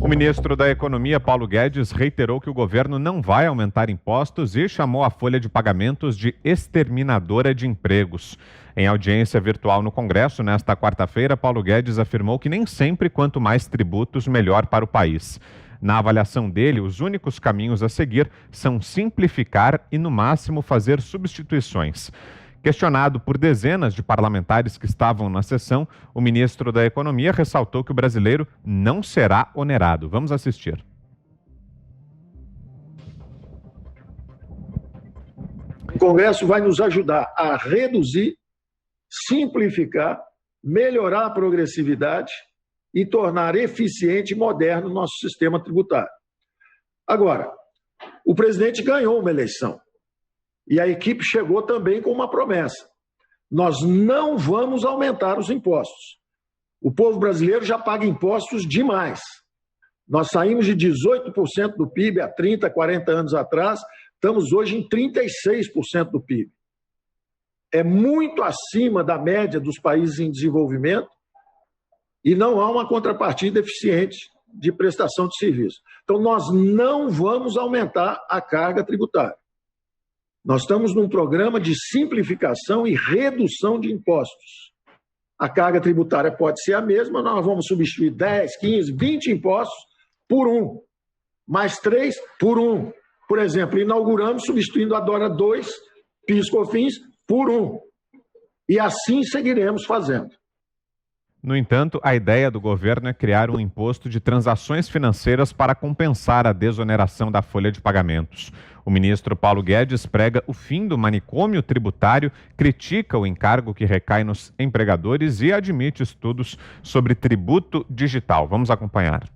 O ministro da Economia, Paulo Guedes, reiterou que o governo não vai aumentar impostos e chamou a folha de pagamentos de exterminadora de empregos. Em audiência virtual no Congresso, nesta quarta-feira, Paulo Guedes afirmou que nem sempre quanto mais tributos, melhor para o país. Na avaliação dele, os únicos caminhos a seguir são simplificar e, no máximo, fazer substituições. Questionado por dezenas de parlamentares que estavam na sessão, o ministro da Economia ressaltou que o brasileiro não será onerado. Vamos assistir. O Congresso vai nos ajudar a reduzir, simplificar, melhorar a progressividade e tornar eficiente e moderno o nosso sistema tributário. Agora, o presidente ganhou uma eleição. E a equipe chegou também com uma promessa. Nós não vamos aumentar os impostos. O povo brasileiro já paga impostos demais. Nós saímos de 18% do PIB há 30, 40 anos atrás, estamos hoje em 36% do PIB. É muito acima da média dos países em desenvolvimento e não há uma contrapartida eficiente de prestação de serviço. Então, nós não vamos aumentar a carga tributária. Nós estamos num programa de simplificação e redução de impostos. A carga tributária pode ser a mesma, nós vamos substituir 10, 15, 20 impostos por um, mais 3 por um. Por exemplo, inauguramos substituindo a DORA 2, PIS/COFINS, por um. E assim seguiremos fazendo. No entanto, a ideia do governo é criar um imposto de transações financeiras para compensar a desoneração da folha de pagamentos. O ministro Paulo Guedes prega o fim do manicômio tributário, critica o encargo que recai nos empregadores e admite estudos sobre tributo digital. Vamos acompanhar.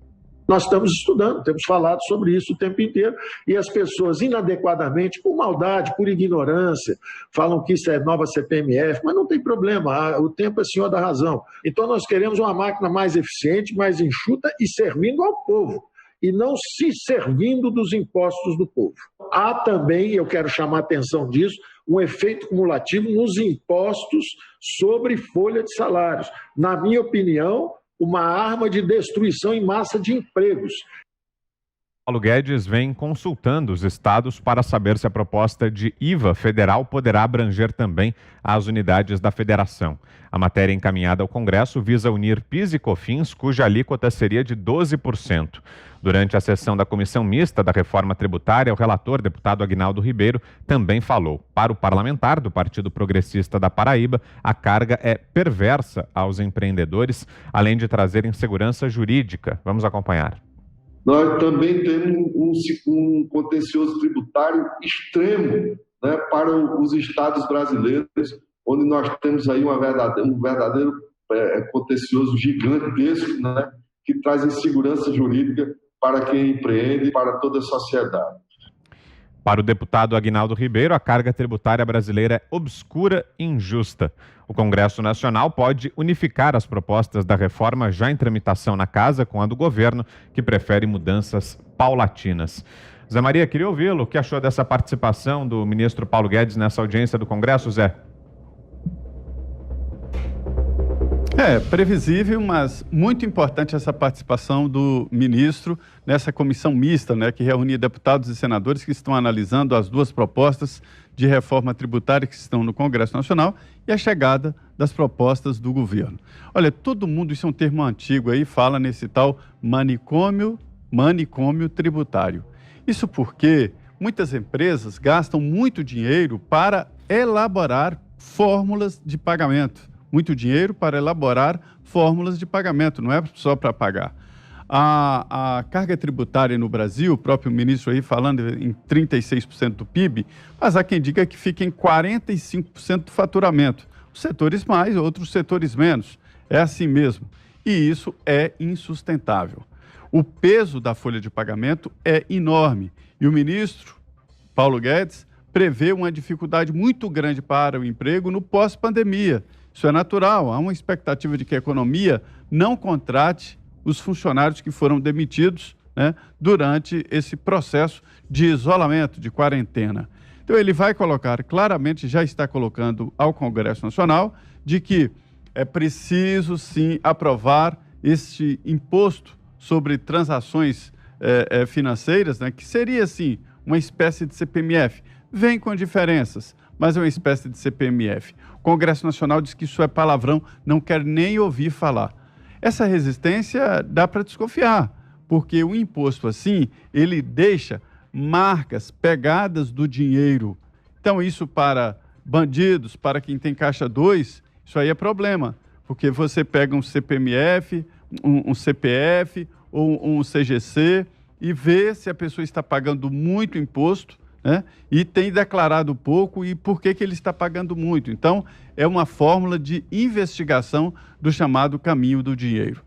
Nós estamos estudando, temos falado sobre isso o tempo inteiro, e as pessoas inadequadamente, por maldade, por ignorância, falam que isso é nova CPMF, mas não tem problema, o tempo é senhor da razão. Então nós queremos uma máquina mais eficiente, mais enxuta e servindo ao povo, e não se servindo dos impostos do povo. Há também, eu quero chamar a atenção disso, um efeito cumulativo nos impostos sobre folha de salários. Na minha opinião, uma arma de destruição em massa de empregos. Paulo Guedes vem consultando os estados para saber se a proposta de IVA federal poderá abranger também as unidades da federação. A matéria encaminhada ao Congresso visa unir PIS e COFINS, cuja alíquota seria de 12%. Durante a sessão da Comissão Mista da Reforma Tributária, o relator, deputado Aguinaldo Ribeiro, também falou. Para o parlamentar do Partido Progressista da Paraíba, a carga é perversa aos empreendedores, além de trazer insegurança jurídica. Vamos acompanhar. Nós também temos um contencioso tributário extremo, né, para os estados brasileiros, onde nós temos aí um verdadeiro contencioso gigantesco, né, que traz insegurança jurídica para quem empreende e para toda a sociedade. Para o deputado Aguinaldo Ribeiro, a carga tributária brasileira é obscura e injusta. O Congresso Nacional pode unificar as propostas da reforma já em tramitação na Casa com a do governo, que prefere mudanças paulatinas. Zé Maria, queria ouvi-lo. O que achou dessa participação do ministro Paulo Guedes nessa audiência do Congresso, Zé? É previsível, mas muito importante essa participação do ministro nessa comissão mista, né, que reúne deputados e senadores que estão analisando as duas propostas de reforma tributária que estão no Congresso Nacional e a chegada das propostas do governo. Olha, todo mundo, isso é um termo antigo aí, fala nesse tal manicômio tributário. Isso porque muitas empresas gastam muito dinheiro para elaborar fórmulas de pagamento. Muito dinheiro para elaborar fórmulas de pagamento, não é só para pagar. A carga tributária no Brasil, o próprio ministro aí falando em 36% do PIB, mas há quem diga que fica em 45% do faturamento. Os setores mais, outros setores menos. É assim mesmo. E isso é insustentável. O peso da folha de pagamento é enorme. E o ministro Paulo Guedes prevê uma dificuldade muito grande para o emprego no pós-pandemia. Isso é natural, há uma expectativa de que a economia não contrate os funcionários que foram demitidos, né, durante esse processo de isolamento, de quarentena. Então ele vai colocar, claramente já está colocando ao Congresso Nacional, de que é preciso sim aprovar este imposto sobre transações financeiras, né, que seria, assim, uma espécie de CPMF. Vem com diferenças, mas é uma espécie de CPMF. O Congresso Nacional diz que isso é palavrão, não quer nem ouvir falar. Essa resistência dá para desconfiar, porque o imposto, assim, ele deixa marcas, pegadas do dinheiro. Então, isso para bandidos, para quem tem caixa 2, isso aí é problema, porque você pega um CPMF, um CPF ou um CGC e vê se a pessoa está pagando muito imposto, né? E tem declarado pouco e por que ele está pagando muito. Então, é uma fórmula de investigação do chamado caminho do dinheiro.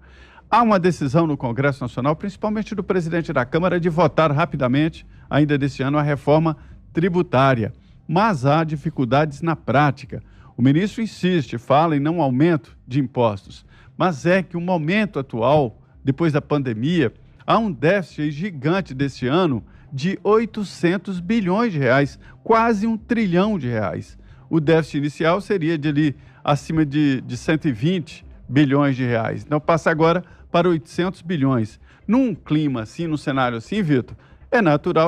Há uma decisão no Congresso Nacional, principalmente do presidente da Câmara, de votar rapidamente, ainda deste ano, a reforma tributária. Mas há dificuldades na prática. O ministro insiste, fala em não aumento de impostos, mas é que o momento atual, depois da pandemia, há um déficit gigante deste ano de 800 bilhões de reais, quase R$1 trilhão. O déficit inicial seria de ali acima de 120 bilhões de reais. Então passa agora para 800 bilhões. Num clima assim, num cenário assim, Vitor,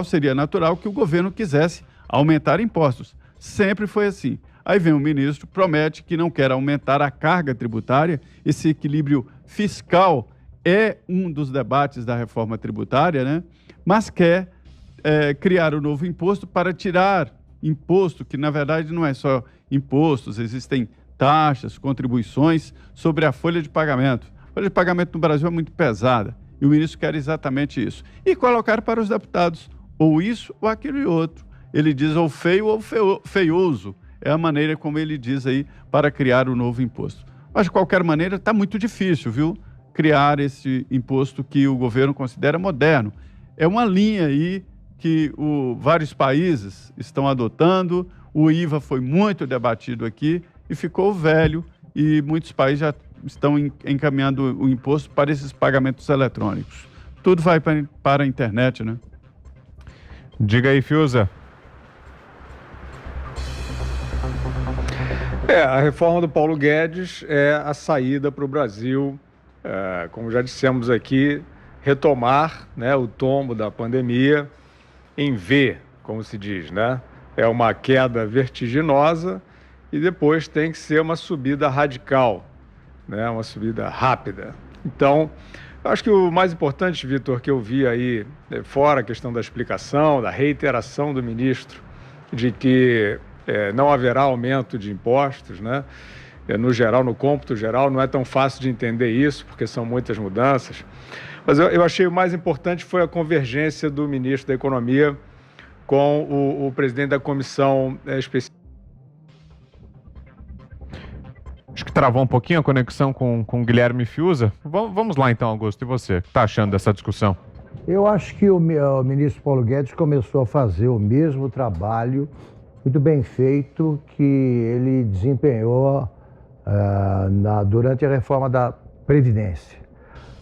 seria natural que o governo quisesse aumentar impostos. Sempre foi assim. Aí vem o ministro, promete que não quer aumentar a carga tributária. Esse equilíbrio fiscal é um dos debates da reforma tributária, né? Mas quer criar um novo imposto para tirar imposto, que na verdade não é só impostos, existem taxas, contribuições sobre a folha de pagamento. A folha de pagamento no Brasil é muito pesada e o ministro quer exatamente isso. E colocar para os deputados ou isso ou aquilo e outro. Ele diz ou feio ou feioso. É a maneira como ele diz aí para criar o novo imposto. Mas, de qualquer maneira, está muito difícil, viu? Criar esse imposto que o governo considera moderno. É uma linha aí que vários países estão adotando. O IVA foi muito debatido aqui e ficou velho e muitos países já estão encaminhando o imposto para esses pagamentos eletrônicos. Tudo vai para a internet, né? Diga aí, Fiuza. A reforma do Paulo Guedes é a saída para o Brasil, como já dissemos aqui, retomar, né, o tombo da pandemia em V, como se diz, né? É uma queda vertiginosa e depois tem que ser uma subida radical, né? Uma subida rápida. Então, eu acho que o mais importante, Vitor, que eu vi aí, fora a questão da explicação, da reiteração do ministro, de que não haverá aumento de impostos, né? No geral, no cômputo geral, não é tão fácil de entender isso, porque são muitas mudanças. Mas eu achei o mais importante foi a convergência do ministro da Economia com o presidente da comissão especial. Acho que travou um pouquinho a conexão com o Guilherme Fiuza. Vamos lá então, Augusto. E você? O que está achando dessa discussão? Eu acho que o ministro Paulo Guedes começou a fazer o mesmo trabalho muito bem feito que ele desempenhou durante a reforma da Previdência.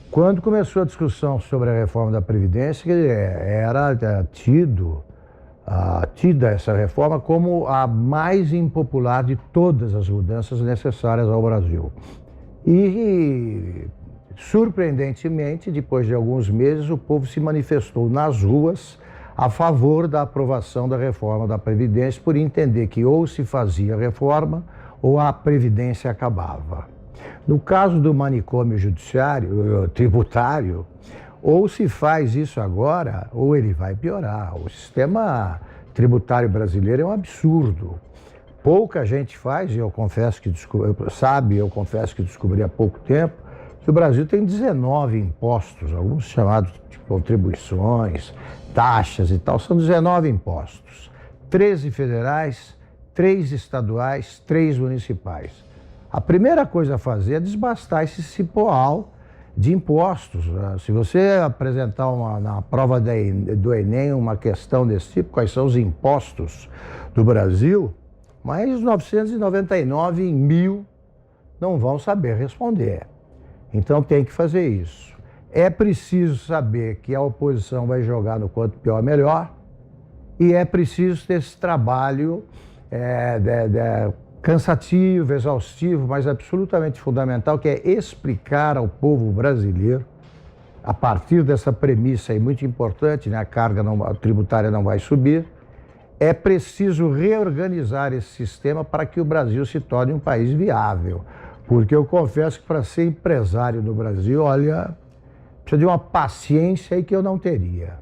Quando começou a discussão sobre a reforma da Previdência, era tida essa reforma como a mais impopular de todas as mudanças necessárias ao Brasil. E, surpreendentemente, depois de alguns meses, o povo se manifestou nas ruas a favor da aprovação da reforma da Previdência, por entender que ou se fazia reforma ou a Previdência acabava. No caso do manicômio tributário, ou se faz isso agora, ou ele vai piorar. O sistema tributário brasileiro é um absurdo. Pouca gente faz, e eu confesso que descobri há pouco tempo, que o Brasil tem 19 impostos, alguns chamados de contribuições, taxas e tal, são 19 impostos. 13 federais, 3 estaduais, 3 municipais. A primeira coisa a fazer é desbastar esse cipoal de impostos. Se você apresentar na prova do Enem uma questão desse tipo, quais são os impostos do Brasil, mais 999 em 1000 não vão saber responder. Então tem que fazer isso. É preciso saber que a oposição vai jogar no quanto pior melhor e é preciso ter esse trabalho cansativo, exaustivo, mas absolutamente fundamental, que é explicar ao povo brasileiro a partir dessa premissa aí muito importante, né, a carga tributária não vai subir, é preciso reorganizar esse sistema para que o Brasil se torne um país viável. Porque eu confesso que para ser empresário no Brasil, olha, precisa de uma paciência aí que eu não teria.